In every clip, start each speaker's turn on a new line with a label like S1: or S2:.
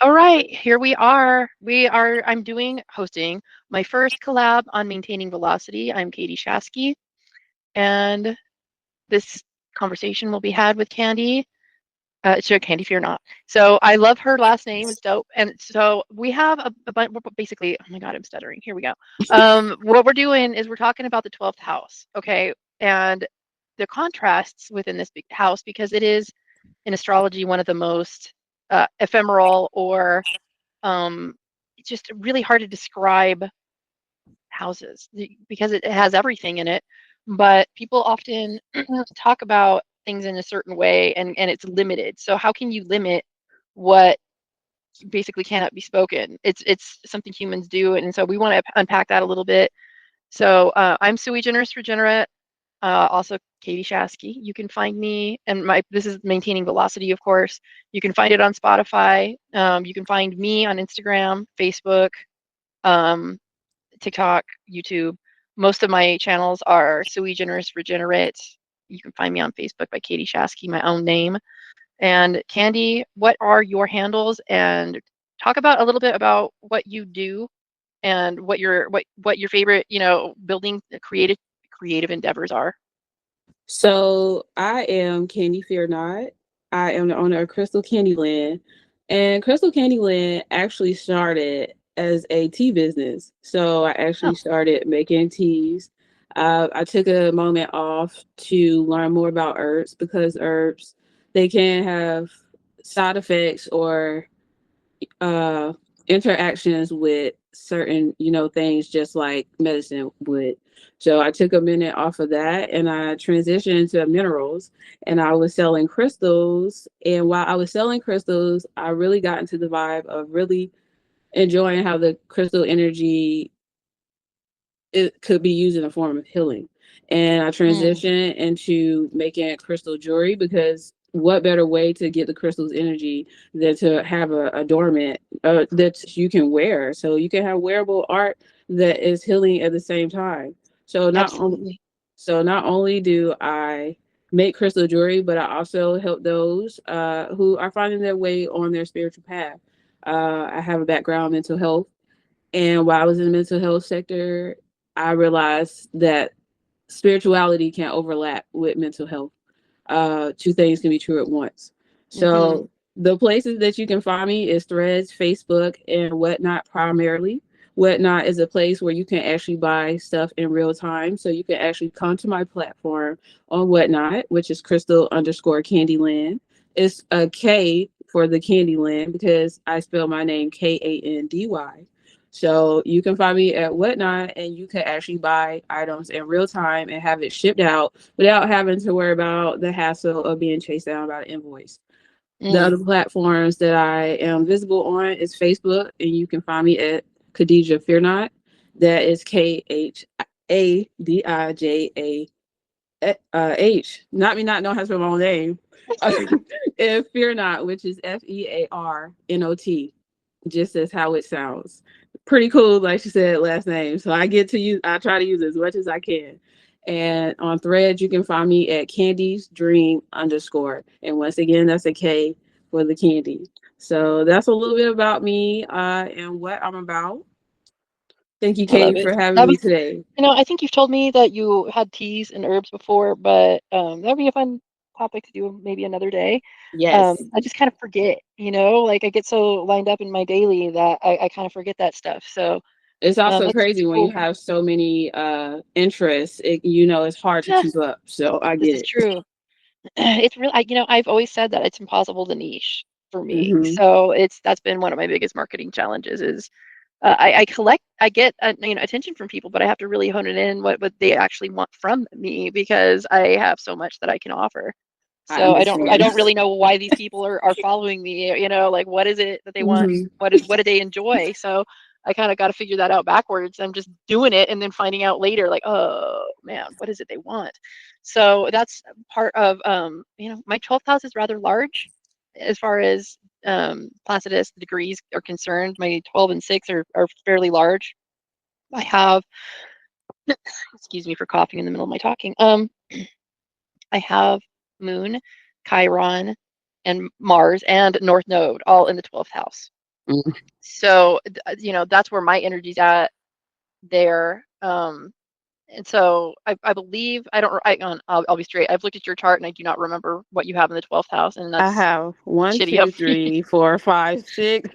S1: All right, here we are. I'm hosting my first collab on maintaining velocity. I'm Katie Shasky, and this conversation will be had with Candy. Sure, Candy Fear Not. So I love her last name. It's dope. And so we have a bunch, basically, oh my God, I'm stuttering. Here we go. What we're doing is we're talking about the 12th house, okay? And the contrasts within this big house, because it is in astrology one of the most ephemeral or it's just really hard to describe houses because it has everything in it. But people often talk about things in a certain way and it's limited. So how can you limit what basically cannot be spoken? It's something humans do. And so we want to unpack that a little bit. So I'm Sui Generis Regenerate, also Katie Shasky. You can find me, and this is Maintaining Velocity, of course. You can find it on Spotify. You can find me on Instagram, Facebook, um, TikTok, YouTube. Most of my channels are Sui Generis Regenerate. You can find me on Facebook by Katie Shasky, my own name. And Candy, what are your handles? And talk about a little bit about what you do and what your favorite, building creative endeavors are.
S2: So I am Candy Fear Not. I am the owner of Crystal Candyland. And Crystal Candyland actually started as a tea business. So I actually
S1: Oh,
S2: started making teas. I took a moment off to learn more about herbs because herbs, they can have side effects or uh interactions with certain things just like medicine would. So I took a minute off of that and I transitioned into minerals, and I was selling crystals. And while I was selling crystals, I really got into the vibe of really enjoying how the crystal energy, it could be used in a form of healing. And I
S1: mm,
S2: transitioned into making crystal jewelry because what better way to get the crystal's energy than to have a adornment that you can wear, so you can have wearable art that is healing at the same time. So
S1: absolutely.
S2: not only do I make crystal jewelry, but I also help those who are finding their way on their spiritual path. I have a background in mental health, and while I was in the mental health sector, I realized that spirituality can overlap with mental health. Two things can be true at once.
S1: Hmm.
S2: So the places that you can find me is Threads, Facebook, and Whatnot primarily. Whatnot is a place where you can actually buy stuff in real time. So you can actually come to my platform on Whatnot, which is Crystal underscore Candyland. It's a K for the Candyland because I spell my name Kandy. So you can find me at Whatnot, and you can actually buy items in real time and have it shipped out without having to worry about the hassle of being chased down by the invoice. The
S1: Mm.
S2: other platforms that I am visible on is Facebook, and you can find me at Khadija Fear Not. That is KHADIJAH. Not me not knowing how to spell my own name. And Fear Not, which is FEARNOT, just as how it sounds. Pretty cool, like she said, last name. So I try to use it as much as I can. And on Threads, you can find me at Candy's Dream underscore. And once again, that's a K for the candy. So that's a little bit about me and what I'm about. Thank you,
S1: I love
S2: Katie,
S1: it.
S2: for having
S1: That
S2: me
S1: was,
S2: today.
S1: I think you've told me that you had teas and herbs before, but that'd be a fun topic to do maybe another day.
S2: Yes.
S1: I just kind of forget, like I get so lined up in my daily that I kind of forget that stuff. So
S2: It's also
S1: it's
S2: crazy when you
S1: cool.
S2: have so many interests. It's hard to
S1: Yes,
S2: keep up. So I
S1: this
S2: get
S1: is
S2: it.
S1: true. It's really, I've always said that it's impossible to niche for me.
S2: Hmm.
S1: So that's been one of my biggest marketing challenges is I get attention from people, but I have to really hone it in what they actually want from me because I have so much that I can offer.
S2: I
S1: So I
S2: understand.
S1: don't really know why these people are following me. Like what is it that they want?
S2: Hmm.
S1: What do they enjoy? So I kind of got to figure that out backwards. I'm just doing it and then finding out later, like, oh man, what is it they want? So that's part of my 12th house is rather large as far as Placidus degrees are concerned. My 12 and 6 are fairly large. I have, excuse me for coughing in the middle of my talking. I have Moon, Chiron, and Mars and North Node all in the 12th house.
S2: Mm.
S1: So, that's where my energy's at there. And so I believe I don't. I'll be straight. I've looked at your chart and I do not remember what you have in the 12th house, and
S2: I
S1: that's
S2: have one,
S1: shitty of
S2: two,
S1: me.
S2: 3, 4, 5, 6,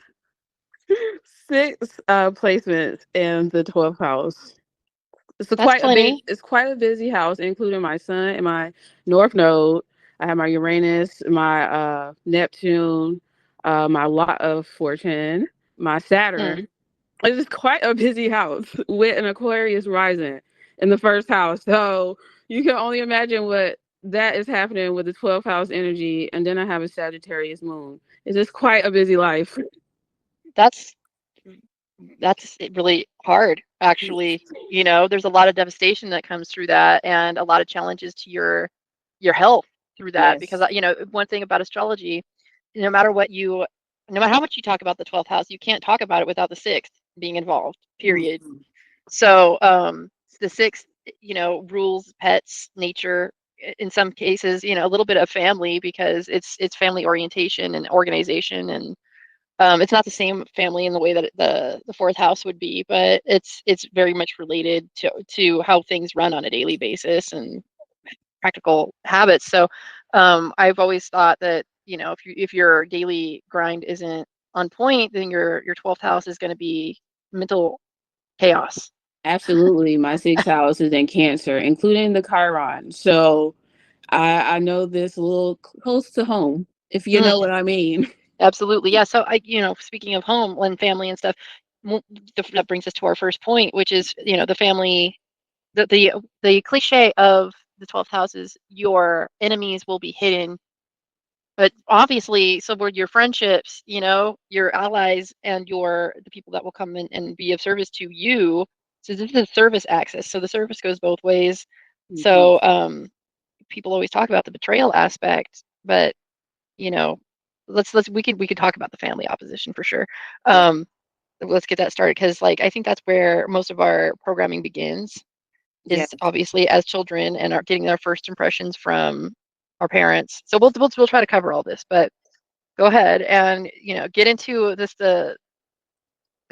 S2: 6 placements in the 12th house.
S1: That's plenty.
S2: It's quite a busy house, including my sun and my North Node. I have my Uranus, my Neptune, my lot of fortune, my
S1: Mm.
S2: Saturn. It is quite a busy house with an Aquarius rising in the first house. So you can only imagine what that is happening with the 12th house energy. And then I have a Sagittarius moon. It's just quite a busy life.
S1: That's really hard, actually. There's a lot of devastation that comes through that, and a lot of challenges to your health through that. Because
S2: Yes.
S1: one thing about astrology, no matter what you, no matter how much you talk about the 12th house, you can't talk about it without the sixth being involved. Period.
S2: Mhm.
S1: So the sixth, rules pets, nature. In some cases, a little bit of family, because it's family orientation and organization, and it's not the same family in the way that the fourth house would be, but it's very much related to how things run on a daily basis and practical habits. So I've always thought that, if your daily grind isn't on point, then your 12th house is going to be mental chaos.
S2: Absolutely. My sixth house is in Cancer, including the Chiron. So I know this a little close to home, if you
S1: Mm,
S2: know what I mean.
S1: absolutely. Yeah. So speaking of home and family and stuff, that brings us to our first point, which is, the family. The cliche of the 12th house is your enemies will be hidden, but obviously, so were your friendships, your allies, and the people that will come in and be of service to you. So this is a service axis, so the service goes both ways.
S2: Mhm.
S1: So people always talk about the betrayal aspect, but you know we could talk about the family opposition for sure.
S2: Yeah.
S1: Let's get that started, because I think that's where most of our programming begins,
S2: Yeah.
S1: is obviously as children, and are getting their first impressions from our parents. So we'll try to cover all this, but go ahead and get into the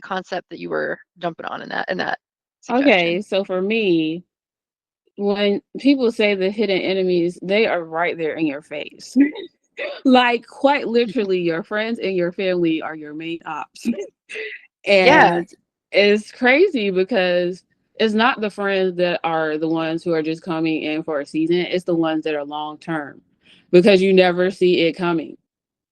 S1: concept that you were jumping on in that
S2: Okay.
S1: suggestion.
S2: So for me, when people say the hidden enemies, they are right there in your face. Like quite literally, your friends and your family are your main ops.
S1: Yeah.
S2: And it's crazy because it's not the friends that are the ones who are just coming in for a season, it's the ones that are long term because you never see it coming.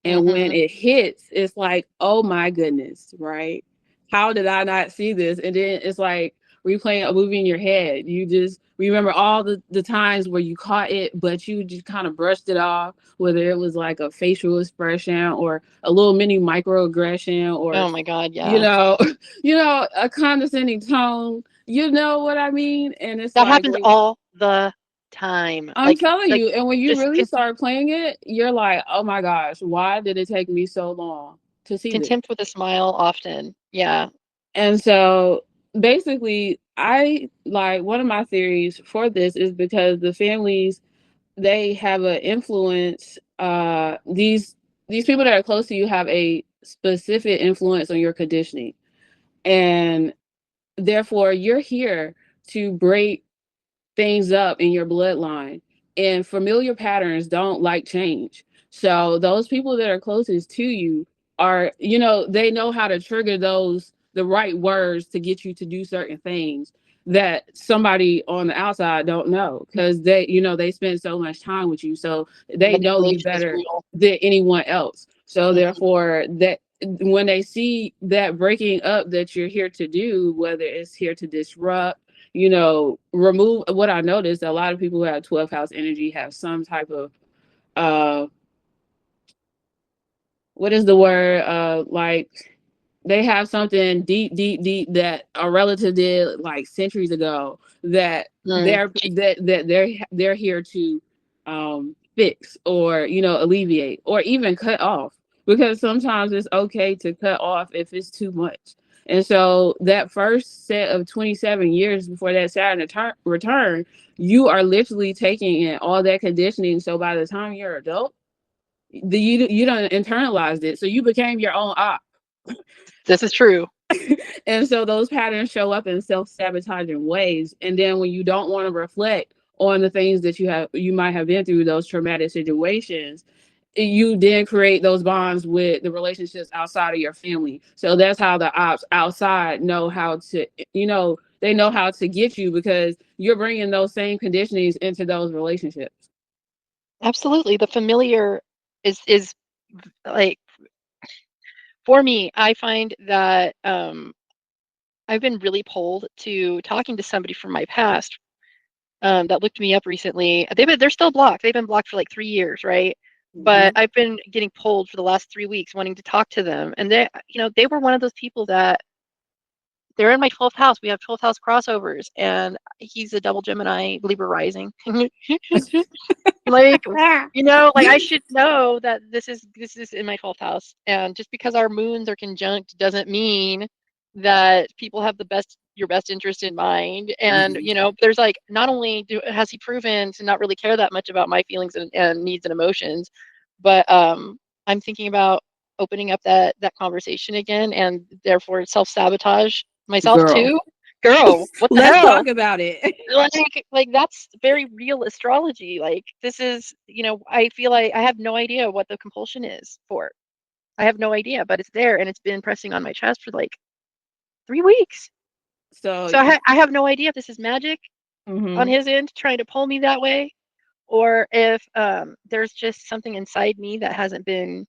S2: And when
S1: Hmm.
S2: it hits, it's like, oh my goodness, right? How did I not see this? And then it's like replaying a movie in your head. You just remember all the times where you caught it, but you just kind of brushed it off, whether it was like a facial expression or a little mini microaggression or
S1: Oh my God,
S2: you
S1: yeah.
S2: know, a condescending tone. You know what I mean? And it's
S1: That
S2: like
S1: happens all the time.
S2: I'm telling
S1: Like
S2: you, and when you
S1: just
S2: really start playing it, you're like, oh my gosh, why did it take me so long to see this?
S1: contempt with a smile often. Yeah.
S2: And so basically, I like one of my theories for this is because the families they have an influence. These people that are close to you have a specific influence on your conditioning, and therefore you're here to break things up in your bloodline. And familiar patterns don't like change. So those people that are closest to you are, they know how to trigger the right words to get you to do certain things that somebody on the outside don't know because they spend so much time with you. So they know you
S1: Manipulation is
S2: better
S1: real.
S2: than anyone else. So
S1: Mhm.
S2: therefore that when they see that breaking up that you're here to do, whether it's here to disrupt, remove what I noticed, a lot of people who have 12th house energy have some type of uh what is the word? Like they have something deep, deep, deep that a relative did like centuries ago that
S1: Mm.
S2: they're here to fix or alleviate or even cut off because sometimes it's okay to cut off if it's too much. And so that first set of 27 years before that Saturn return, you are literally taking in all that conditioning. So by the time you're adult, you don't internalize it, so you became your own op.
S1: This is true.
S2: And so those patterns show up in self-sabotaging ways. And then when you don't want to reflect on the things that you might have been through, those traumatic situations, you then create those bonds with the relationships outside of your family. So that's how the ops outside know how to, they know how to get you, because you're bringing those same conditionings into those relationships.
S1: Absolutely. The familiar is like, for me, I find that I've been really pulled to talking to somebody from my past that looked me up recently. They're still blocked. They've been blocked for like 3 years, right? But I've been getting pulled for the last 3 weeks, wanting to talk to them, and they were one of those people that they're in my 12th house. We have 12th house crossovers, and he's a double Gemini, Libra rising. Like, like I should know that this is in my 12th house, and just because our moons are conjunct doesn't mean that people have your best interest in mind. And there's like, not only has he proven to not really care that much about my feelings and needs and emotions, but I'm thinking about opening up that conversation again, and therefore self-sabotage myself too. Girl, what the
S2: Let's
S1: hell?
S2: talk about it.
S1: Like that's very real astrology. Like, this is, I feel like I have no idea what the compulsion is for. I have no idea, but it's there, and it's been pressing on my chest for like 3 weeks. So I have no idea if this is magic on his end trying to pull me that way, or if there's just something inside me that hasn't been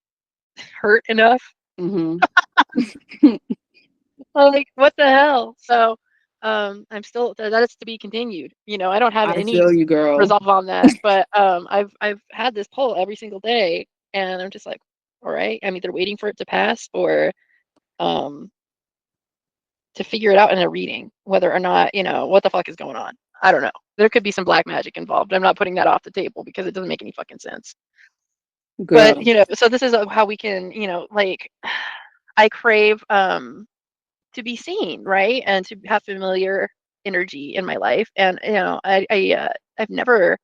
S1: hurt enough. Like, what the hell? So I'm still, that is to be continued. I don't have any resolve on that, but I've had this pull every single day, and I'm just like, all right, I'm either waiting for it to pass or to figure it out in a reading, whether or not, what the fuck is going on. I don't know. There could be some black magic involved. I'm not putting that off the table because it doesn't make any fucking sense. Girl. But so this is how we can, like, I crave to be seen, right? And to have familiar energy in my life. And I've never,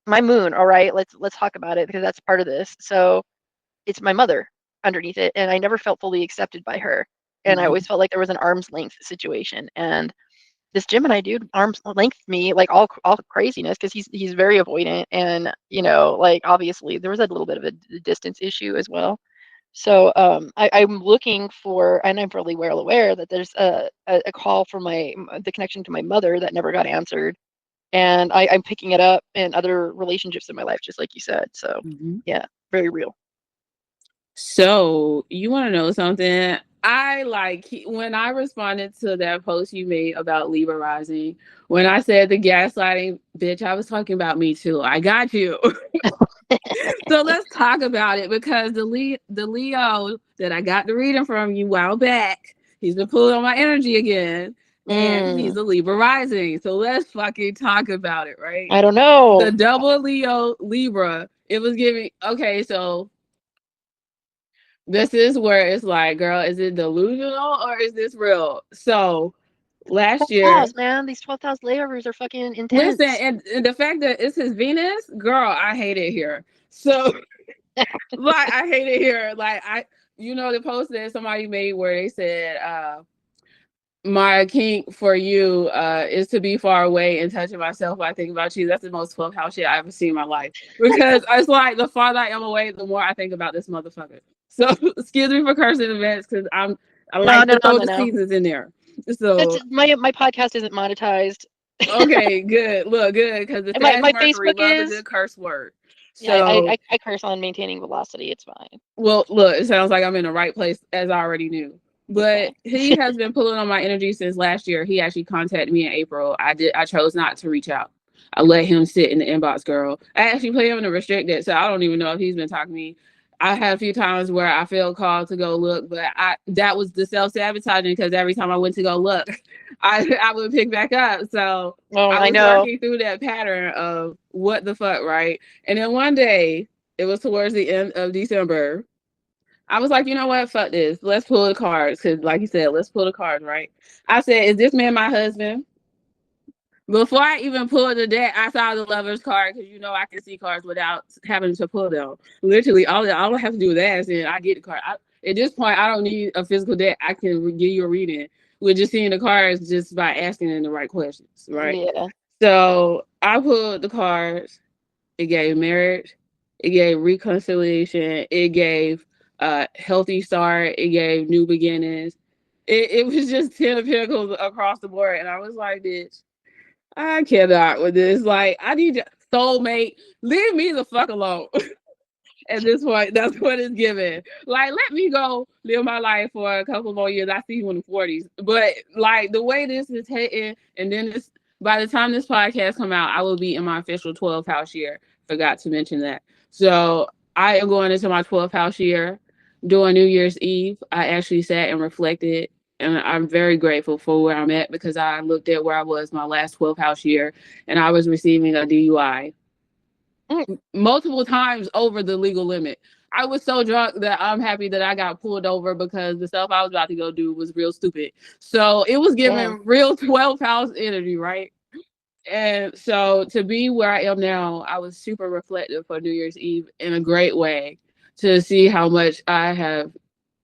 S1: my moon, all right, let's talk about it, because that's part of this. So it's my mother underneath it, and I never felt fully accepted by her. And I always felt like there was an arm's length situation. And this Gemini dude arm's length me, like, all craziness, because he's very avoidant, and like, obviously there was a little bit of a distance issue as well. So I'm looking for, and I'm probably well aware that there's a call from the connection to my mother that never got answered, and I'm picking it up in other relationships in my life, just like you said. So yeah, very real.
S2: So you want to know something? When I responded to that post you made about Libra rising, when I said the gaslighting, bitch, I was talking about me too. I got you. So let's talk about it, because the Leo that I got the reading from you a while back, he's been pulling on my energy again, and he's a Libra rising. So let's fucking talk about it, right?
S1: I don't know.
S2: The double Leo Libra, it was giving, okay, so this is where it's like, girl, is it delusional or is this real? So last year,
S1: house, man, these 12th house layovers are fucking intense.
S2: Listen, and the fact that it's his Venus, girl, I hate it here. So like, I hate it here. Like, the post that somebody made where they said, my kink for you is to be far away and touching myself while I think about you. That's the most 12th house shit I ever seen in my life. Because it's like, the farther I am away, the more I think about this motherfucker. So excuse me for cursing events, because I like to throw the seasons in there. So
S1: my podcast isn't monetized.
S2: Okay, good. Look, good, because my Facebook is a good curse word. So
S1: yeah, I curse on maintaining velocity. It's fine.
S2: Well, look, it sounds like I'm in the right place, as I already knew. But he has been pulling on my energy since last year. He actually contacted me in April. I chose not to reach out. I let him sit in the inbox, girl. I actually put him in the restricted, so I don't even know if he's been talking to me. I had a few times where I felt called to go look, but that was the self-sabotaging, because every time I went to go look, I would pick back up. So I was working through that pattern of what the fuck, right? And then one day, it was towards the end of December, I was like, you know what? Fuck this. Let's pull the cards. Because like you said, let's pull the cards, right? I said, is this man my husband? Before I even pulled the deck, I saw the lover's card, because I can see cards without having to pull them. Literally, all I have to do is ask, and I get the card. at this point, I don't need a physical deck. I can give you a reading with just seeing the cards just by asking them the right questions, right?
S1: Yeah.
S2: So I pulled the cards. It gave marriage. It gave reconciliation. It gave healthy start. It gave new beginnings. It was just 10 of Pentacles across the board. And I was like, bitch, I cannot with this. Like, I need soulmate. Leave me the fuck alone. At this point, that's what it's given. Like, let me go live my life for a couple more years. I see you in the 40s. But like the way this is hitting, and then this by the time this podcast come out, I will be in my official 12th house year. Forgot to mention that. So I am going into my 12th house year. During New Year's Eve, I actually sat and reflected, and I'm very grateful for where I'm at because I looked at where I was my last 12th house year, and I was receiving a DUI multiple times over the legal limit. I was so drunk that I'm happy that I got pulled over because the stuff I was about to go do was real stupid. So it was giving real 12th house energy, right? And so to be where I am now, I was super reflective for New Year's Eve in a great way to see how much I have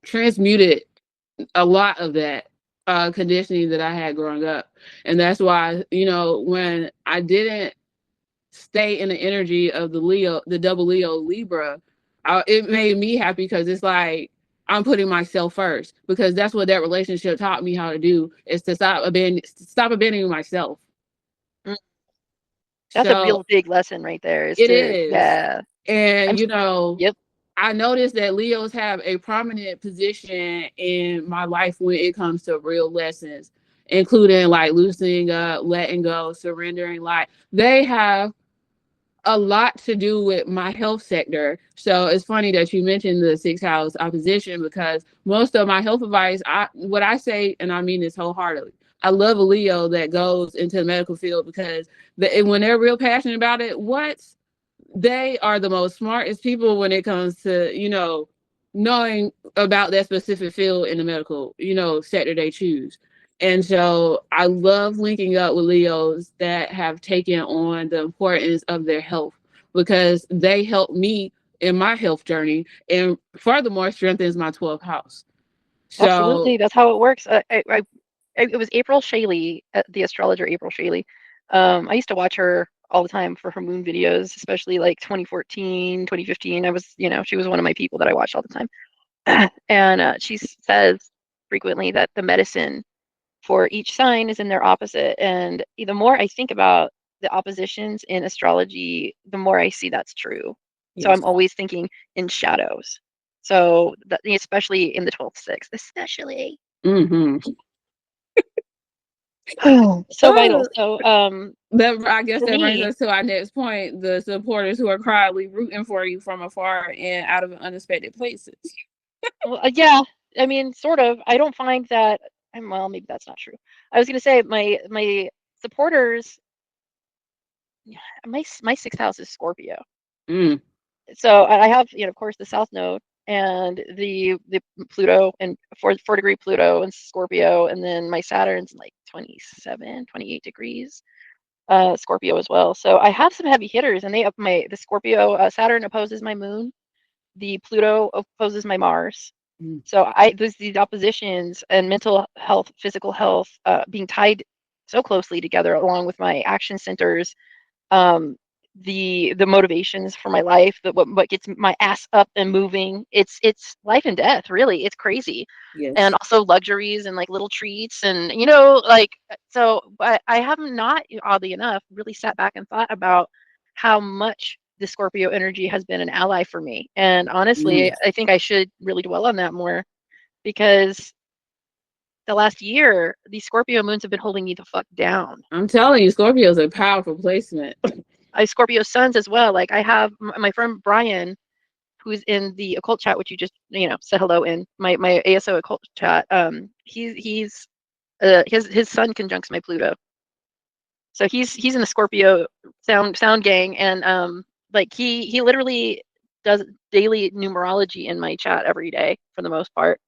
S2: transmuted a lot of that conditioning that I had growing up. And that's why, you know, when I didn't stay in the energy of the Leo, the double Leo Libra, it made me happy because it's like I'm putting myself first because that's what that relationship taught me how to do is to stop abandoning myself.
S1: That's a real big lesson right there.
S2: It is.
S1: Yeah.
S2: And you know,
S1: yep.
S2: I noticed that Leos have a prominent position in my life when it comes to real lessons, including like loosening up, letting go, surrendering. Like they have a lot to do with my health sector. So it's funny that you mentioned the 6th house opposition because most of my health advice, what I say, and I mean this wholeheartedly, I love a Leo that goes into the medical field because when they're real passionate about it, they are the most smartest people when it comes to, you know, knowing about that specific field in the medical, you know, sector they choose. And so I love linking up with Leos that have taken on the importance of their health because they help me in my health journey and furthermore strengthens my 12th house. So,
S1: absolutely. That's how it works. It was April Shaley, the astrologer April Shaley. I used to watch her all the time for her moon videos, especially like 2014, 2015. I was, you know, she was one of my people that I watched all the time. And she says frequently that the medicine for each sign is in their opposite. And the more I think about the oppositions in astrology, the more I see that's true. Yes. So I'm always thinking in shadows. So that, especially in the 12th, 6th, especially.
S2: Mm-hmm.
S1: So vital. So
S2: I guess that brings us to our next point: the supporters who are quietly rooting for you from afar and out of unexpected places.
S1: Well, yeah, I mean, sort of. I don't find that. Well, maybe that's not true. I was going to say my supporters. My 6th house is Scorpio. So I have, you know, of course, the South Node and the Pluto and 4-degree Pluto and Scorpio, and then my Saturn's like 27, 28 degrees Scorpio as well. So I have some heavy hitters, and the Scorpio Saturn opposes my Moon, the Pluto opposes my Mars. So these oppositions and mental health, physical health, being tied so closely together, along with my action centers, the motivations for my life, what gets my ass up and moving. It's life and death, really. It's crazy. Yes. And also luxuries and like little treats and, you know, like, so, but I have not, oddly enough, really sat back and thought about how much the Scorpio energy has been an ally for me. And honestly, I think I should really dwell on that more because the last year, these Scorpio moons have been holding me the fuck down.
S2: I'm telling you, Scorpio is a powerful placement.
S1: I Scorpio suns as well. Like I have my friend Brian, who's in the occult chat, which you just, you know, said hello in my ASO occult chat. His sun conjuncts my Pluto. So he's in the Scorpio sound gang, and like he literally does daily numerology in my chat every day for the most part.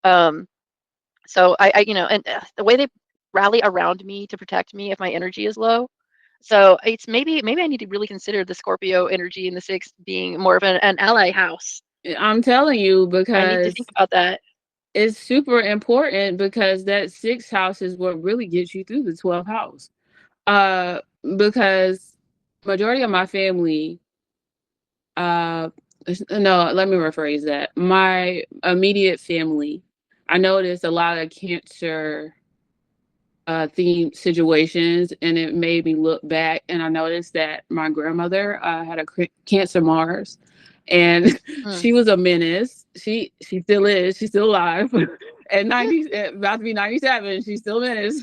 S1: So I you know, and the way they rally around me to protect me if my energy is low. So it's maybe I need to really consider the Scorpio energy in the 6th being more of an ally house.
S2: I'm telling you
S1: I need to
S2: because
S1: think about that.
S2: it's super important because that sixth house is what really gets you through the 12th house. Uh, because majority of my family, uh, no, let me rephrase that. My immediate family, I noticed a lot of cancer themed situations, and it made me look back, and I noticed that my grandmother had a cancer Mars, and
S1: Mm,
S2: she was a menace. She still is. She's still alive. At 90, about to be 97, she's still a menace.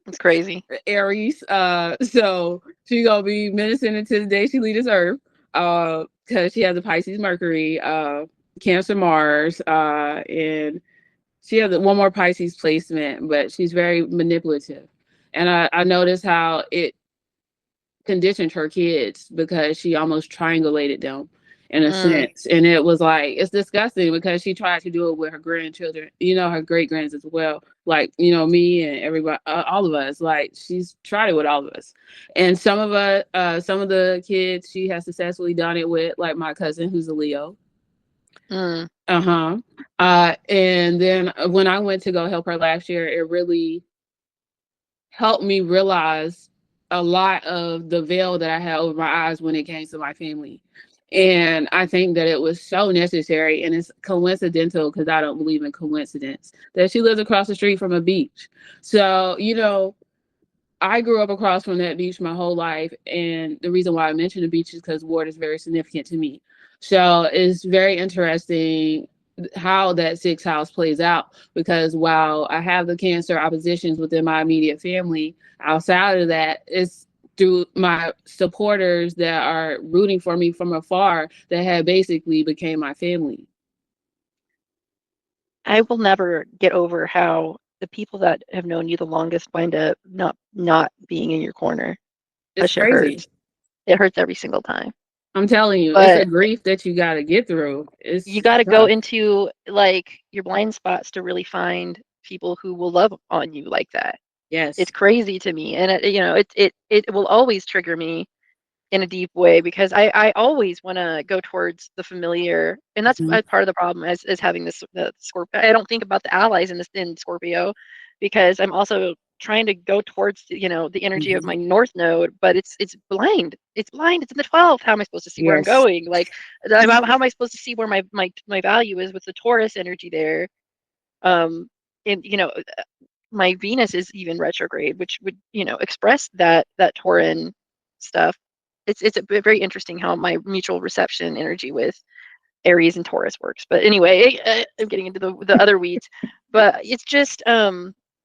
S1: it's crazy.
S2: Aries. So she gonna be menacing until the day she leaves this earth. Because she has a Pisces Mercury, Cancer Mars, and she has one more Pisces placement, but she's very manipulative. And I noticed how it conditioned her kids because she almost triangulated them in a
S1: Mm,
S2: sense. And it was like, it's disgusting because she tried to do it with her grandchildren, her great grands as well. Like, me and everybody, all of us, like she's tried it with all of us. And some of us, some of the kids she has successfully done it with, like my cousin who's a Leo.
S1: mm.
S2: Uh-huh. And then when I went to go help her last year, it really helped me realize a lot of the veil that I had over my eyes when it came to my family. And I think that it was so necessary, and it's coincidental because I don't believe in coincidence that she lives across the street from a beach. So, I grew up across from that beach my whole life, and the reason why I mention the beach is because water is very significant to me. So it's very interesting how that sixth house plays out because while I have the cancer oppositions within my immediate family, outside of that, it's through my supporters that are rooting for me from afar that have basically became my family.
S1: I will never get over how the people that have known you the longest wind up not being in your corner. That
S2: It's
S1: shit
S2: crazy.
S1: hurts. It hurts every single time.
S2: I'm telling you, it's a
S1: But
S2: grief that you got to get through.
S1: you
S2: It's
S1: got to go
S2: tough.
S1: into like your blind spots to really find people who will love on you like that.
S2: Yes.
S1: It's crazy to me, and it will always trigger me in a deep way because I always want to go towards the familiar, and that's
S2: Mhm.
S1: part of the problem as having this the Scorpio. I don't think about the allies in Scorpio because I'm also trying to go towards the energy of
S2: Mhm.
S1: my North Node, but it's blind. It's blind. It's in the 12th. How am I supposed to see where I'm
S2: Yes.
S1: going? Like, how am I supposed to see where my value is with the Taurus energy there? Um, and my Venus is even retrograde, which would express that Tauran stuff. It's very interesting how my mutual reception energy with Aries and Taurus works. But anyway, I'm getting into the other weeds. But it's just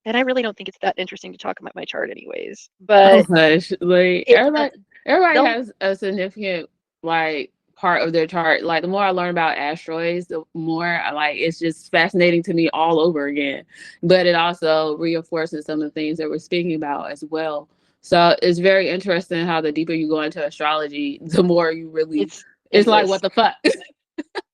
S1: and I really don't think it's that interesting to talk about my chart anyways.
S2: Oh
S1: But
S2: gosh, like
S1: it's
S2: everybody
S1: they'll
S2: has a significant like part of their chart. Like the more I learn about asteroids, the more I like it's just fascinating to me all over again. But it also reinforces some of the things that we're speaking about as well. So it's very interesting how the deeper you go into astrology, the more you really
S1: it's
S2: it's like
S1: endless.
S2: what the fuck.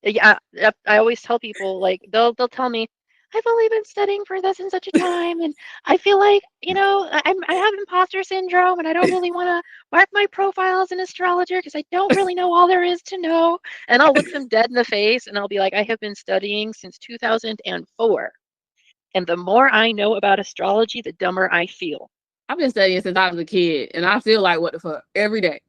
S1: Yeah, yep, I always tell people like they'll tell me I've only been studying for this in such a time, and I feel like I have imposter syndrome, and I don't really want to mark my profile as an astrologer because I don't really know all there is to know. And I'll look them dead in the face, and I'll be like, I have been studying since 2004, and the more I know about astrology, the dumber I feel.
S2: I've been studying since I was a kid, and I feel like what the fuck every day,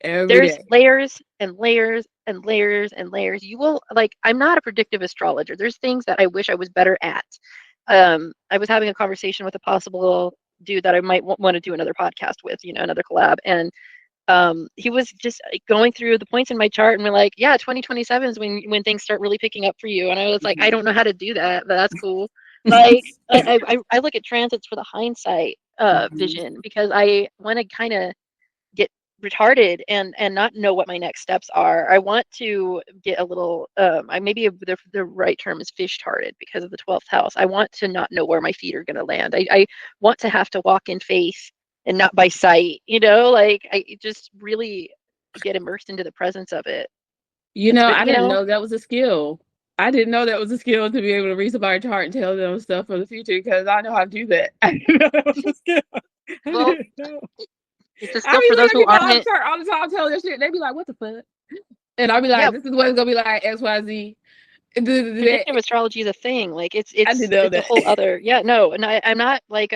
S2: every
S1: There's
S2: day.
S1: layers and layers and layers and layers. You will like I'm not a predictive astrologer. There's things that I wish I was better at. I was having a conversation with a possible dude that I might want to do another podcast with, another collab, and he was just going through the points in my chart, and we're like, yeah, 2027 is when things start really picking up for you. And I was like, I
S2: Mhm.
S1: don't know how to do that, but that's cool. Like I look at transits for the hindsight
S2: Mhm.
S1: vision because I want to kind of get retarded and not know what my next steps are. I want to get a little I maybe the right term is fish hearted because of the 12th house. I want to not know where my feet are going to land. I want to have to walk in faith and not by sight, like I just really get immersed into the presence of it. It's
S2: I
S1: been,
S2: didn't know that was a skill. I didn't know that was a skill to be able to read somebody's chart and tell them stuff for the future because I know how to do that. I didn't know that was a skill. I
S1: well,
S2: didn't know.
S1: it's a
S2: I
S1: skill
S2: be
S1: for those
S2: looking at
S1: who
S2: people
S1: aren't
S2: on the chart all the time telling them shit. They be like, what the fuck? And I'll be
S1: Yeah,
S2: like, this is what it's gonna be like, XYZ.
S1: predictive astrology is a thing. Like it's
S2: I didn't know
S1: it's a
S2: that.
S1: whole other. Yeah, no, and I'm not like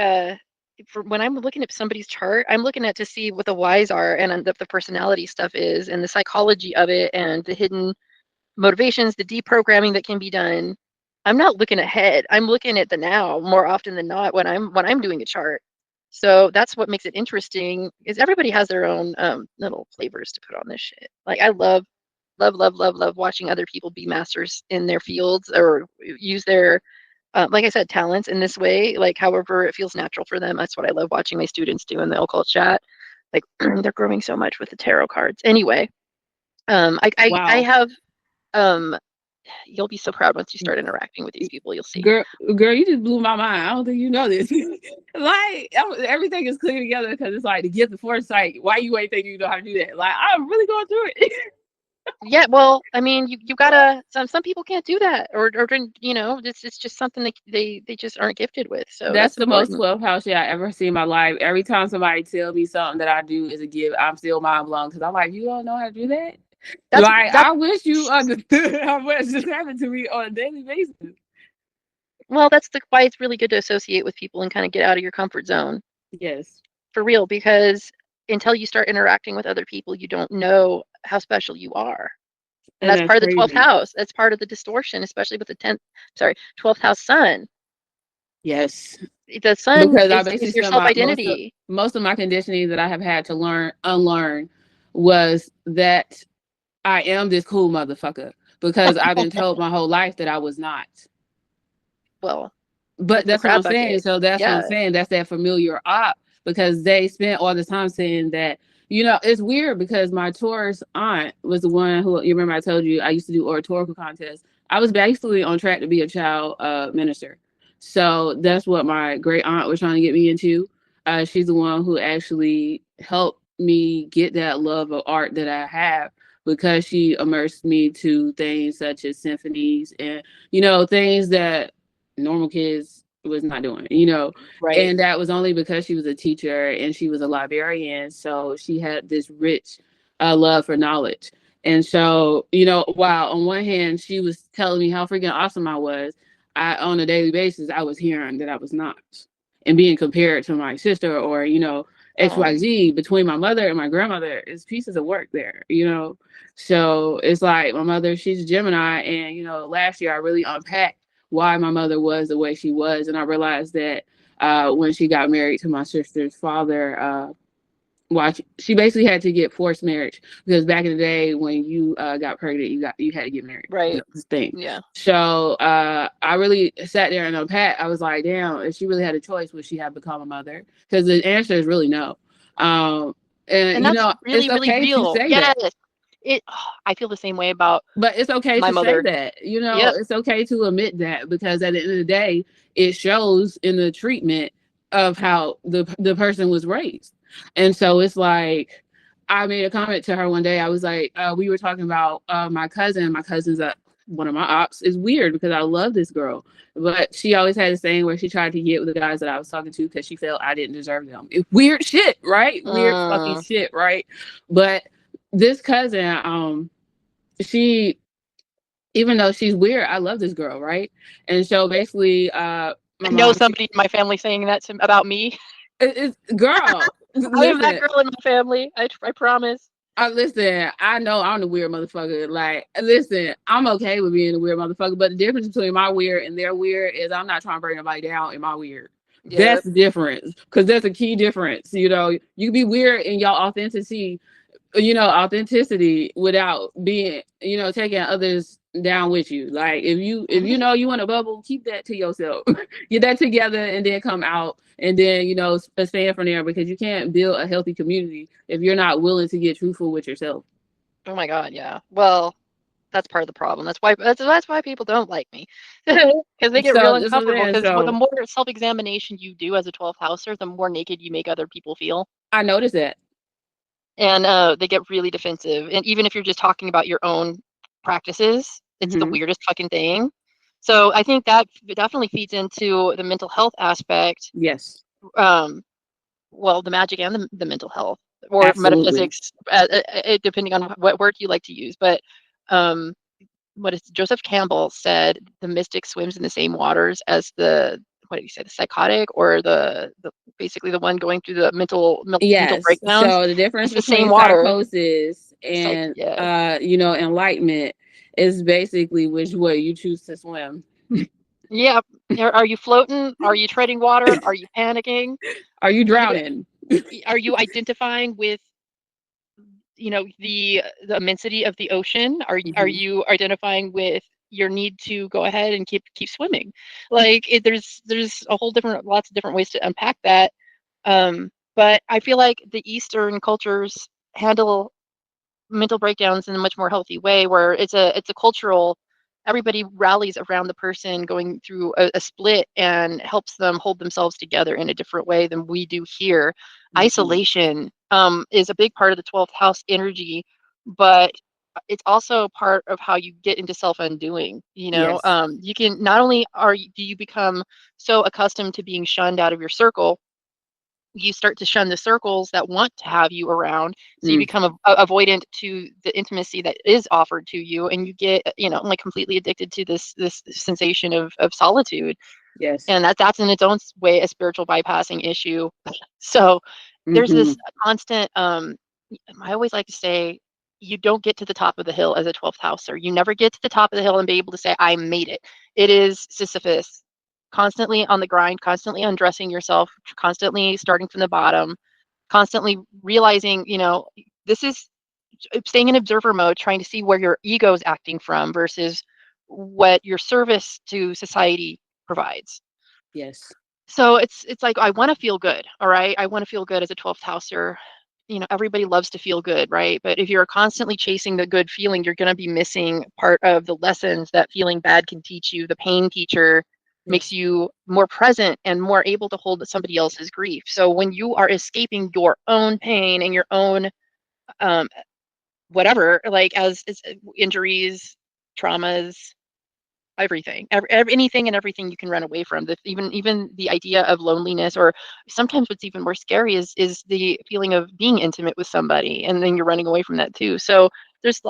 S1: for when I'm looking at somebody's chart, I'm looking at to see what the whys are and the personality stuff is and the psychology of it and the hidden motivations, the deprogramming that can be done. I'm not looking ahead. I'm looking at the now more often than not when I'm doing a chart. So that's what makes it interesting is everybody has their own little flavors to put on this shit. Like I love watching other people be masters in their fields or use their like I said, talents in this way, like however it feels natural for them. That's what I love watching my students do in the occult chat. Like they're growing so much with the tarot cards. Anyway, I
S2: Wow.
S1: have you'll be so proud once you start interacting with these people. You'll see.
S2: Girl, you just blew my mind. I don't think you know this. Like everything is clear together because it's like the gift of foresight. Why you ain't think you know how to do that? Like I'm really going through it.
S1: Yeah, well, I mean, you gotta. Some people can't do that, or you know, it's just something they just aren't gifted with. So
S2: That's
S1: that's
S2: the most
S1: important.
S2: 12 house shit I ever seen in my life. Every time somebody tell me something that I do is a gift, I'm still mind blown because I'm like, you don't know how to do that?
S1: That's
S2: Like,
S1: that.
S2: I wish you understood how much this happened to me on a daily basis.
S1: Well, why it's really good to associate with people and kind of get out of your comfort zone
S2: Yes.
S1: for real, because until you start interacting with other people, you don't know how special you are. And
S2: And
S1: that's
S2: that's
S1: part of the 12th
S2: crazy.
S1: house. That's part of the distortion, especially with the 12th house sun.
S2: Yes.
S1: The sun
S2: Because I
S1: is
S2: basically
S1: your
S2: spent
S1: self-identity.
S2: most of my conditioning that I have had to unlearn was that I am this cool motherfucker because I've been told my whole life that I was not.
S1: Well,
S2: But
S1: that's the
S2: that's what I'm
S1: crab
S2: saying.
S1: bucket.
S2: So that's what I'm
S1: Yeah.
S2: saying. That's that familiar op because they spent all the time saying that, it's weird because my Taurus aunt was the one who, you remember I told you I used to do oratorical contests. I was basically on track to be a child minister. So that's what my great aunt was trying to get me into. She's the one who actually helped me get that love of art that I have because she immersed me to things such as symphonies and, things that normal kids was not doing.
S1: Right.
S2: And that was only because she was a teacher and she was a librarian, so she had this rich love for knowledge. And so, while on one hand she was telling me how freaking awesome I was, I on a daily basis I was hearing that I was not, and being compared to my sister or XYZ. Between my mother and my grandmother is pieces of work there. So it's like my mother, she's a Gemini, and last year I really unpacked why my mother was the way she was. And I realized that when she got married to my sister's father, she basically had to get forced marriage because back in the day when you got pregnant, you had to get married.
S1: Right.
S2: That was the thing.
S1: Yeah.
S2: So I really sat there and unpacked. I was like, damn, if she really had a choice, would she have become a mother? Because the answer is really no. And
S1: that's really,
S2: it's
S1: really
S2: okay to
S1: real.
S2: say
S1: Yes.
S2: that.
S1: I feel the same way about
S2: But it's okay
S1: my
S2: to say
S1: mother.
S2: that,
S1: Yep.
S2: it's okay to admit that because at the end of the day, it shows in the treatment of how the person was raised. And so it's like, I made a comment to her one day. I was like, we were talking about my cousin. My cousin's one of my ops. Is weird because I love this girl, but she always had a saying where she tried to get with the guys that I was talking to because she felt I didn't deserve them. Weird shit, right? Weird fucking shit, right? But this cousin, she, even though she's weird, I love this girl, right? And so basically, my
S1: I know
S2: mom,
S1: somebody in my family saying that about me.
S2: it's girl.
S1: I am that
S2: Listen,
S1: girl in my family. I promise.
S2: listen. I know I'm the weird motherfucker. Like, listen, I'm okay with being a weird motherfucker, but the difference between my weird and their weird is I'm not trying to bring nobody down in my weird.
S1: Yeah.
S2: That's the difference, because there's a key difference. You can be weird in your authenticity without being, taking others down with you. Like if you know you want a bubble, keep that to yourself. Get that together and then come out and then expand from there, because you can't build a healthy community if you're not willing to get truthful with yourself.
S1: Oh my God, yeah. Well, that's part of the problem. That's why people don't like me. Because they get real
S2: So this is
S1: uncomfortable,
S2: it.
S1: because the
S2: So
S1: more self-examination you do as a 12th houser, the more naked you make other people feel.
S2: I noticed that.
S1: And they get really defensive. And even if you're just talking about your own practices, it's the weirdest fucking thing. So I think that definitely feeds into the mental health aspect.
S2: Yes.
S1: Well, the magic and the mental health or
S2: Absolutely.
S1: metaphysics, depending on what word you like to use. But what is Joseph Campbell said, the mystic swims in the same waters as the, what did he say, the psychotic, or the basically the one going through the mental
S2: Yes.
S1: breakdowns.
S2: So the difference
S1: It's the same
S2: between
S1: water.
S2: psychosis and enlightenment is basically which way you choose to swim.
S1: Yeah. Are you floating? Are you treading water? Are you panicking?
S2: Are you drowning?
S1: Are you identifying with, the immensity of the ocean? Are you identifying with your need to go ahead and keep swimming? Like there's a whole lots of different ways to unpack that. But I feel like the Eastern cultures handle mental breakdowns in a much more healthy way, where it's a cultural, everybody rallies around the person going through a split and helps them hold themselves together in a different way than we do here. Isolation is a big part of the 12th house energy, but it's also part of how you get into self-undoing.
S2: Yes.
S1: You can not only do you become so accustomed to being shunned out of your circle, you start to shun the circles that want to have you around, so you become avoidant to the intimacy that is offered to you, and you get like completely addicted to this sensation of solitude.
S2: Yes.
S1: And that's in its own way a spiritual bypassing issue. So there's this constant I always like to say, you don't get to the top of the hill as a 12th houser. You never get to the top of the hill and be able to say, I made it. It is Sisyphus, constantly on the grind, constantly undressing yourself, constantly starting from the bottom, constantly realizing, this is staying in observer mode, trying to see where your ego is acting from versus what your service to society provides.
S2: Yes.
S1: So it's like, I want to feel good. All right. I want to feel good as a 12th houser. Everybody loves to feel good, right? But if you're constantly chasing the good feeling, you're going to be missing part of the lessons that feeling bad can teach you. The pain teacher makes you more present and more able to hold somebody else's grief. So when you are escaping your own pain and your own whatever, like as injuries, traumas, everything, anything and everything you can run away from. Even the idea of loneliness, or sometimes what's even more scary is the feeling of being intimate with somebody, and then you're running away from that too. So it's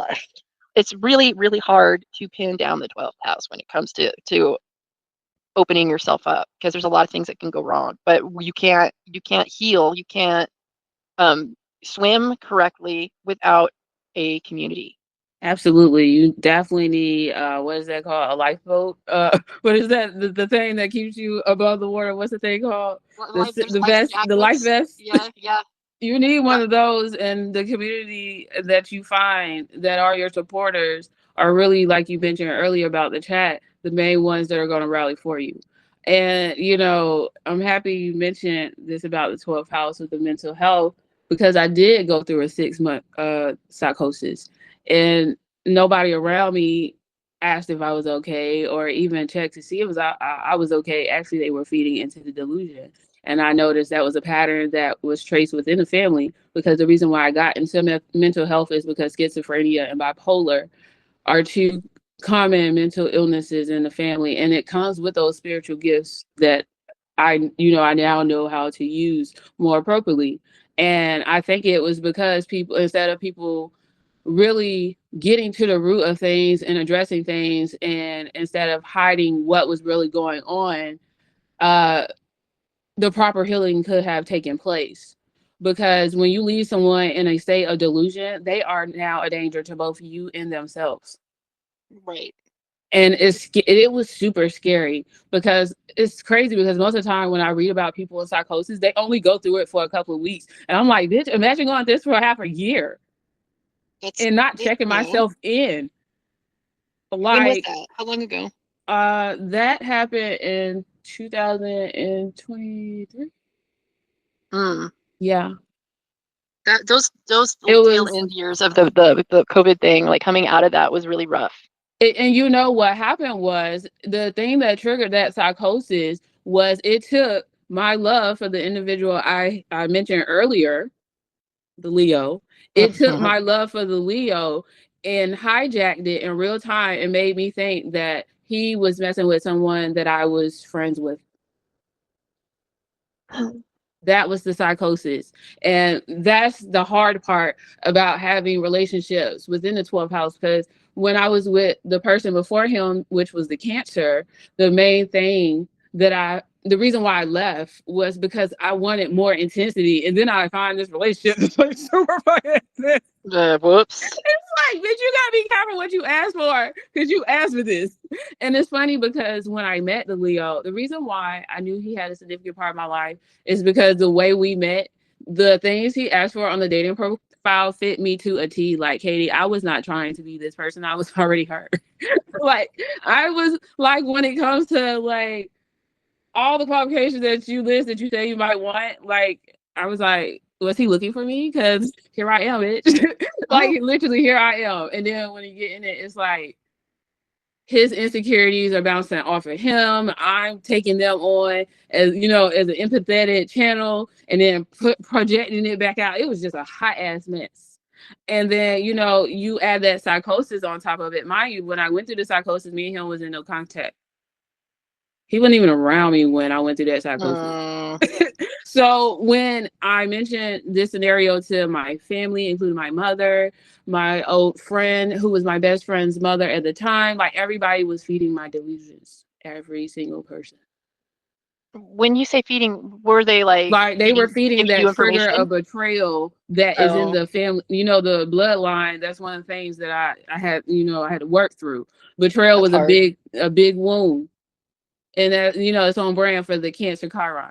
S1: really, really hard to pin down the 12th house when it comes to opening yourself up, because there's a lot of things that can go wrong. But you can't heal, you can't swim correctly without a community.
S2: Absolutely. You definitely need what is that called? A lifeboat? What is that? The thing that keeps you above the water. What's the thing called? The vest, the life vest.
S1: Yeah.
S2: You need one of those, and the community that you find that are your supporters are really, like you mentioned earlier about the chat, the main ones that are going to rally for you. And I'm happy you mentioned this about the 12th house with the mental health, because I did go through a 6-month psychosis, and nobody around me asked if I was okay or even checked to see if I was okay. Actually, they were feeding into the delusion. And I noticed that was a pattern that was traced within the family, because the reason why I got into mental health is because schizophrenia and bipolar are two common mental illnesses in the family. And it comes with those spiritual gifts that I now know how to use more appropriately. And I think it was because instead of people really getting to the root of things and addressing things, and instead of hiding what was really going on, the proper healing could have taken place. Because when you leave someone in a state of delusion, they are now a danger to both you and themselves.
S1: Right.
S2: And it was super scary, because it's crazy, because most of the time when I read about people in psychosis, they only go through it for a couple of weeks. And I'm like, bitch, imagine going through this for half a year and not checking myself in.
S1: When was
S2: Like,
S1: that? How long ago?
S2: that happened in 2023. Yeah.
S1: Those
S2: It
S1: tail
S2: was,
S1: end years of the COVID thing, like coming out of that, was really rough.
S2: and what happened was, the thing that triggered that psychosis was, it took my love for the individual I mentioned earlier, the Leo. It took my love for the Leo and hijacked it in real time and made me think that he was messing with someone that I was friends with. That was the psychosis. And that's the hard part about having relationships within the 12th house. Because when I was with the person before him, which was the Cancer, the main thing the reason why I left was because I wanted more intensity. And then I find this relationship that's like super fucking intense.
S1: Whoops.
S2: It's like, bitch, you gotta be careful what you ask for because you asked for this. And it's funny because when I met the Leo, the reason why I knew he had a significant part of my life is because the way we met, the things he asked for on the dating profile fit me to a T. Like, Katie, I was not trying to be this person. I was already her. Like, I was like, when it comes to like all the qualifications that you list that you say you might want, like, I was like, was he looking for me? Because here I am, bitch. Like, literally, here I am. And then when you get in it, it's like his insecurities are bouncing off of him. I'm taking them on as, you know, as an empathetic channel and then projecting it back out. It was just a hot ass mess. And then, you know, you add that psychosis on top of it. Mind you, when I went through the psychosis, me and him was in no contact. He wasn't even around me when I went through that psychosis. So when I mentioned this scenario to my family, including my mother, my old friend, who was my best friend's mother at the time, like everybody was feeding my delusions. Every single person.
S1: When you say feeding, were they like
S2: they were feeding
S1: giving
S2: that
S1: you
S2: trigger
S1: information?
S2: of betrayal that is in the family, you know, the bloodline. That's one of the things that I had, you know, I had to work through. Betrayal
S1: That's
S2: was
S1: hard.
S2: a big wound. And that, you know, it's on brand for the Cancer Chiron.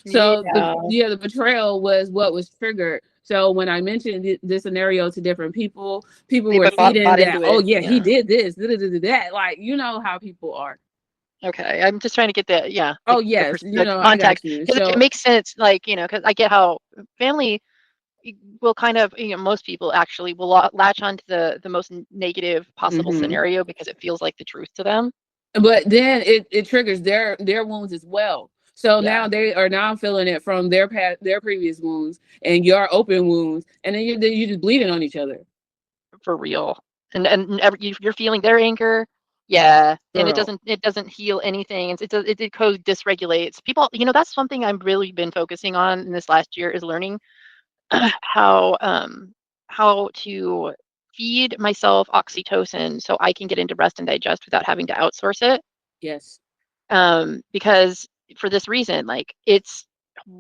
S2: So
S1: Yeah.
S2: the betrayal was what was triggered. So when I mentioned this scenario to different people, people
S1: They
S2: were feeding
S1: bought
S2: that,
S1: into
S2: oh
S1: it.
S2: yeah, he did this, that. Like, you know how people are.
S1: Okay, I'm just trying to get the
S2: Oh yes, you
S1: the
S2: know, I
S1: context,
S2: got you.
S1: because it
S2: So
S1: makes sense. Like, you know, because I get how family will kind of, you know, most people actually will latch onto the most negative possible scenario because it feels like the truth to them.
S2: but then it triggers their wounds as well. So
S1: Yeah,
S2: now they are now feeling it from their previous wounds and your open wounds, and then you're just bleeding on each other.
S1: for real. And you're feeling their anger. Yeah, and
S2: Girl.
S1: it doesn't heal anything. It co-dysregulates people. You know, that's something I've really been focusing on in this last year, is learning how to feed myself oxytocin so I can get into rest and digest without having to outsource it.
S2: Yes.
S1: Because for this reason, like, it's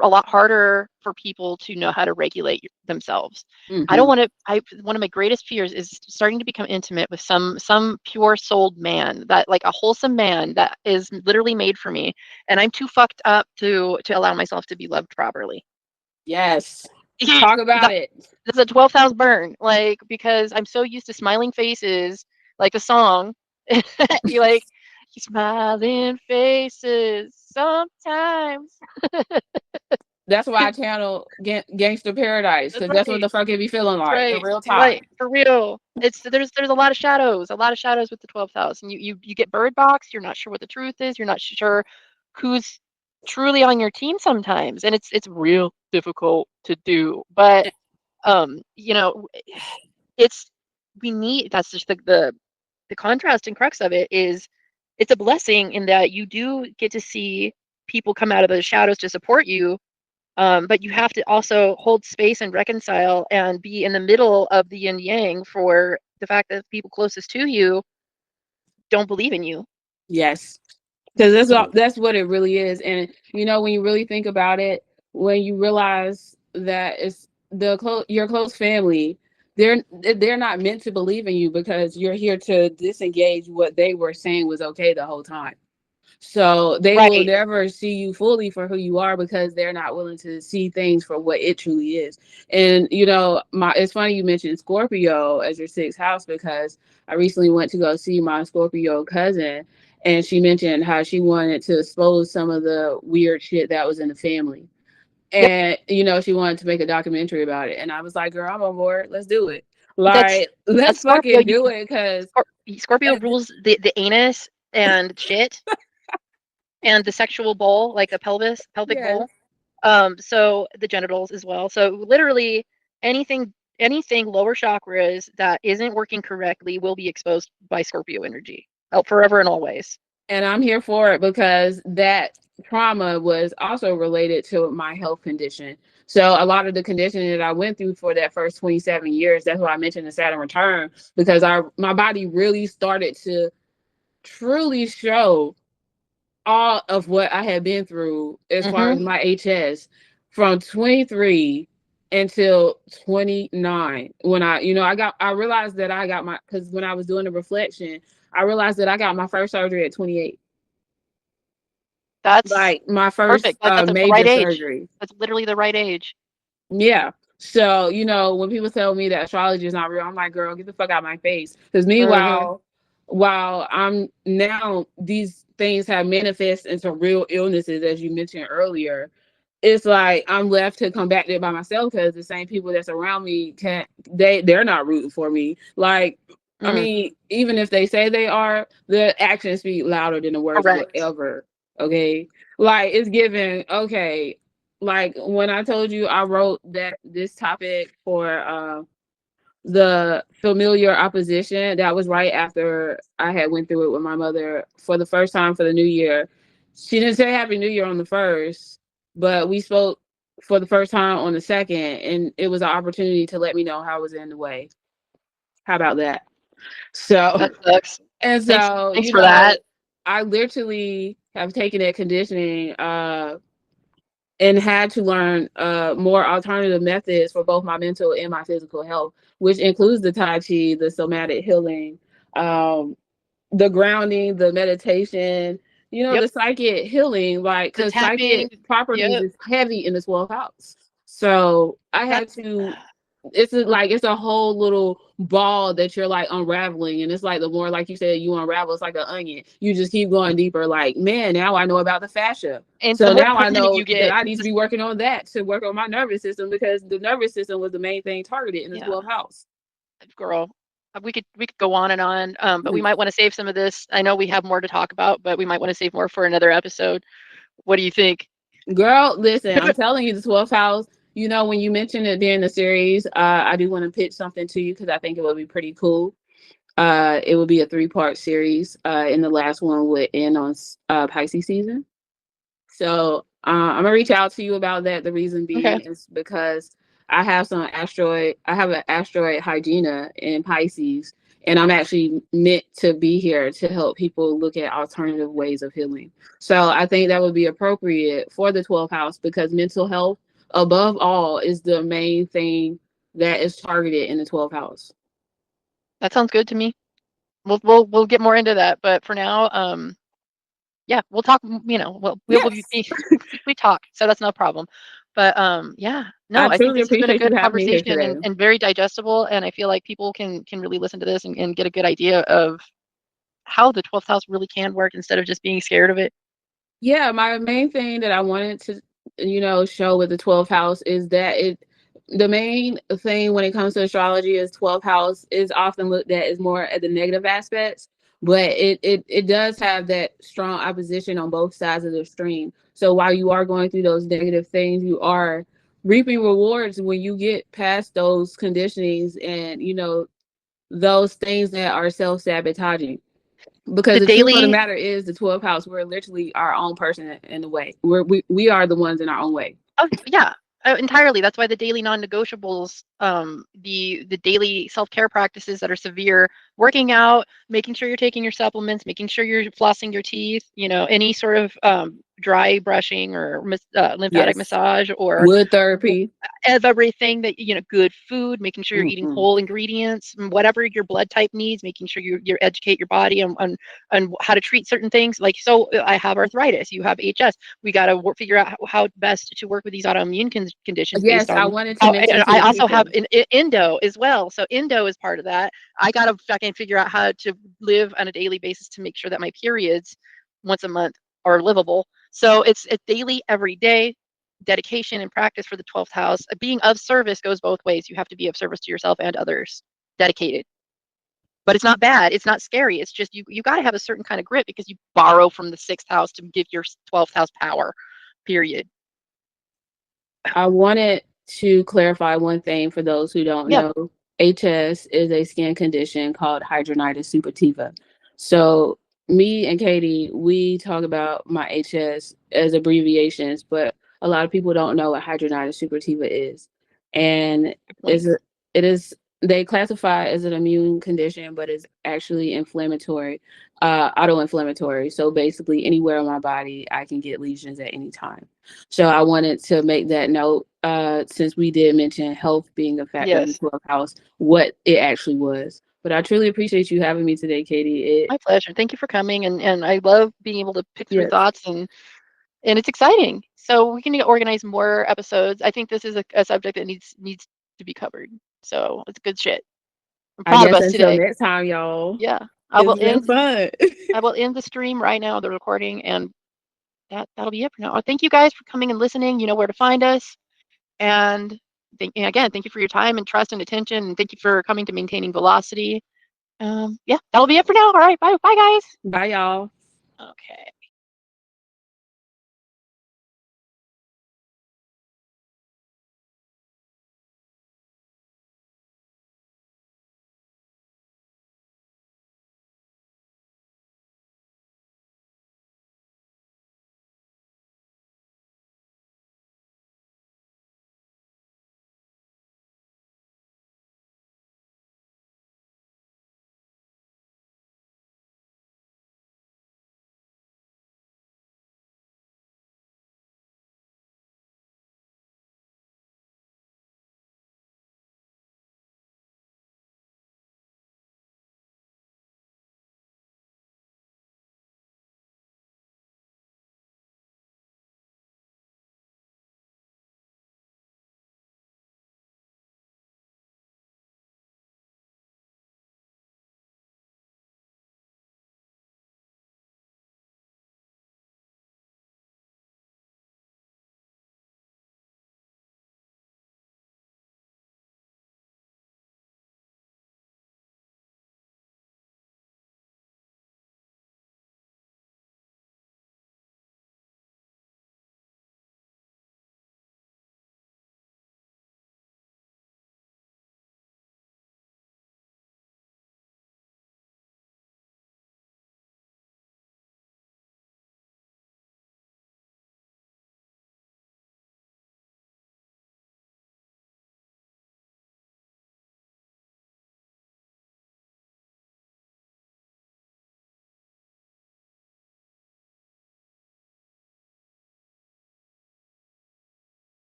S1: a lot harder for people to know how to regulate themselves. I don't want to. One of my greatest fears is starting to become intimate with some pure souled man, that like a wholesome man that is literally made for me, and I'm too fucked up to allow myself to be loved properly.
S2: Yes. Talk about it.
S1: This is a 12th house burn, like, because I'm so used to smiling faces, like the song. You like, smiling faces sometimes.
S2: That's why I channel Gangster Paradise,
S1: That's
S2: because that's what
S1: right.
S2: the fuck it be feeling
S1: That's
S2: like in
S1: right.
S2: real time.
S1: Right. For real. There's a lot of shadows, with the 12th house, and you get bird box. You're not sure what the truth is. You're not sure who's truly on your team sometimes, and it's real difficult to do. But you know, it's we need that's just the contrast and crux of it is, it's a blessing in that you do get to see people come out of the shadows to support you, but you have to also hold space and reconcile and be in the middle of the yin yang for the fact that people closest to you don't believe in you.
S2: Yes. Because that's what it really is. And you know, when you really think about it, when you realize that it's your close family, they're not meant to believe in you because you're here to disengage what they were saying was okay the whole time. So they will
S1: Right.
S2: never see you fully for who you are because they're not willing to see things for what it truly is. And you know, it's funny you mentioned Scorpio as your sixth house, because I recently went to go see my Scorpio cousin, and she mentioned how she wanted to expose some of the weird shit that was in the family.
S1: Yep.
S2: And you know, she wanted to make a documentary about it. And I was like, girl, I'm on board. Let's do it.
S1: That's
S2: Like, let's
S1: Scorpio.
S2: fucking do it, because
S1: Scorpio rules the anus and shit and the sexual bowl, like the pelvic
S2: yes.
S1: bowl. So the genitals as well. So literally anything lower chakras that isn't working correctly will be exposed by Scorpio energy, forever and always.
S2: And I'm here for it because that trauma was also related to my health condition. So a lot of the conditioning that I went through for that first 27 years, that's why I mentioned the Saturn return, because my body really started to truly show all of what I had been through as far
S1: Mm-hmm.
S2: as my HS from 23 until 29. When I realized that I got because when I was doing the reflection, I realized that I got my first surgery at 28.
S1: That's
S2: Like my first
S1: perfect. That's the right
S2: major
S1: age.
S2: surgery.
S1: That's literally the right age.
S2: Yeah. So, when people tell me that astrology is not real, I'm like, girl, get the fuck out of my face. Because
S1: Mm-hmm.
S2: while I'm now, these things have manifest into real illnesses, as you mentioned earlier. It's like I'm left to combat it by myself because the same people that's around me they're not rooting for me. Like, I
S1: Mm,
S2: mean, even if they say they are, the actions speak louder than the words will
S1: correct.
S2: ever. Okay. Like it's given, okay. Like when I told you I wrote this topic for the familiar opposition, that was right after I had went through it with my mother for the first time for the new year. She didn't say happy new year on the first, but we spoke for the first time on the second, and it was an opportunity to let me know how I was in the way. How about that? So
S1: That sucks.
S2: and
S1: Thanks.
S2: so,
S1: Thanks for that.
S2: I literally have taken that conditioning and had to learn more alternative methods for both my mental and my physical health, which includes the Tai Chi, the somatic healing, um, the grounding, the meditation,
S1: Yep.
S2: the psychic healing, like,
S1: The
S2: because
S1: tapping.
S2: psychic properties
S1: Yep.
S2: is heavy in the 12th house. So I had
S1: That's
S2: to, it's a whole little ball that you're like unraveling. And it's like the more, like you said, you unravel, it's like an onion. You just keep going deeper. Like, man, now I know about the fascia.
S1: and the
S2: So
S1: more
S2: now I
S1: primitive you
S2: know that
S1: get,
S2: I need to be working on that to work on my nervous system because the nervous system was the main thing targeted in the
S1: yeah,
S2: 12th house.
S1: girl. We could go on and on, but we might want to save some of this. I know we have more to talk about, but we might want to save more for another episode. What do you think?
S2: Girl, listen, I'm telling you, the 12th house, when you mentioned it during the series, I do want to pitch something to you because I think it would be pretty cool. It would be a 3-part series, and the last one would end on Pisces season. So I'm gonna reach out to you about that. The reason
S1: Okay.
S2: being is because I have an asteroid Hygiena in Pisces, and I'm actually meant to be here to help people look at alternative ways of healing. So I think that would be appropriate for the 12th house because mental health, above all, is the main thing that is targeted in the 12th house.
S1: That sounds good to me. We'll get more into that, but for now, yeah, we'll talk.
S2: Yes,
S1: We talk, so that's no problem. But yeah, no,
S2: I
S1: I think
S2: truly
S1: this has been a
S2: appreciate you
S1: good
S2: having me here
S1: conversation
S2: today.
S1: and very digestible. And I feel like people can really listen to this and get a good idea of how the 12th house really can work instead of just being scared of it.
S2: Yeah, my main thing that I wanted to, show with the 12th house is that the main thing when it comes to astrology is 12th house is often looked at as more at the negative aspects, but it does have that strong opposition on both sides of the stream. So while you are going through those negative things, you are reaping rewards when you get past those conditionings and, those things that are self-sabotaging. Because
S1: The
S2: the truth of the
S1: daily
S2: matter is, the 12th house, we're literally our own person in the way. We are the ones in our own way.
S1: Oh, yeah, entirely. That's why the daily non-negotiables, the daily self-care practices that are severe, working out, making sure you're taking your supplements, making sure you're flossing your teeth, any sort of dry brushing or lymphatic
S2: Yes.
S1: massage or
S2: Wood therapy.
S1: everything that good food, making sure you're eating
S2: Mm-mm.
S1: whole ingredients, whatever your blood type needs, making sure you educate your body on how to treat certain things. Like, so I have arthritis, you have HS, we got to figure out how best to work with these autoimmune conditions based
S2: Yes, I
S1: on
S2: wanted to
S1: how.
S2: mention
S1: And
S2: to
S1: I
S2: the
S1: also have
S2: people.
S1: endo as well, so endo is part of that. I got to fucking figure out how to live on a daily basis to make sure that my periods once a month are livable. So it's a daily, every day dedication and practice for the 12th house. Being of service goes both ways. You have to be of service to yourself and others, dedicated. But it's not bad. It's not scary. It's just you got to have a certain kind of grit because you borrow from the 6th house to give your 12th house power, period.
S2: I wanted to clarify one thing for those who don't
S1: Yeah.
S2: know. HS is a skin condition called hidradenitis suppurativa. So me and Katie, we talk about my HS as abbreviations, but a lot of people don't know what hidradenitis suppurativa is. And
S1: Like,
S2: it is they classify it as an immune condition, but it's actually inflammatory, autoinflammatory. So basically anywhere on my body I can get lesions at any time. So I wanted to make that note, since we did mention health being a factor in the
S1: yes,
S2: clubhouse, what it actually was. But I truly appreciate you having me today, Katie.
S1: my pleasure. Thank you for coming, and I love being able to pick through
S2: Yes,
S1: thoughts, and it's exciting. So we can organize more episodes. I think this is a subject that needs to be covered. So it's good shit. I'm
S2: I
S1: proud of
S2: guess
S1: us
S2: until
S1: today.
S2: next time, y'all.
S1: Yeah.
S2: It's been fun.
S1: I will end the stream right now, the recording, and that'll be it for now. Thank you guys for coming and listening. You know where to find us. And again, thank you for your time and trust and attention. And thank you for coming to Maintaining Velocity. Yeah, that'll be it for now. All right. Bye. Bye, guys.
S2: Bye, y'all.
S1: Okay.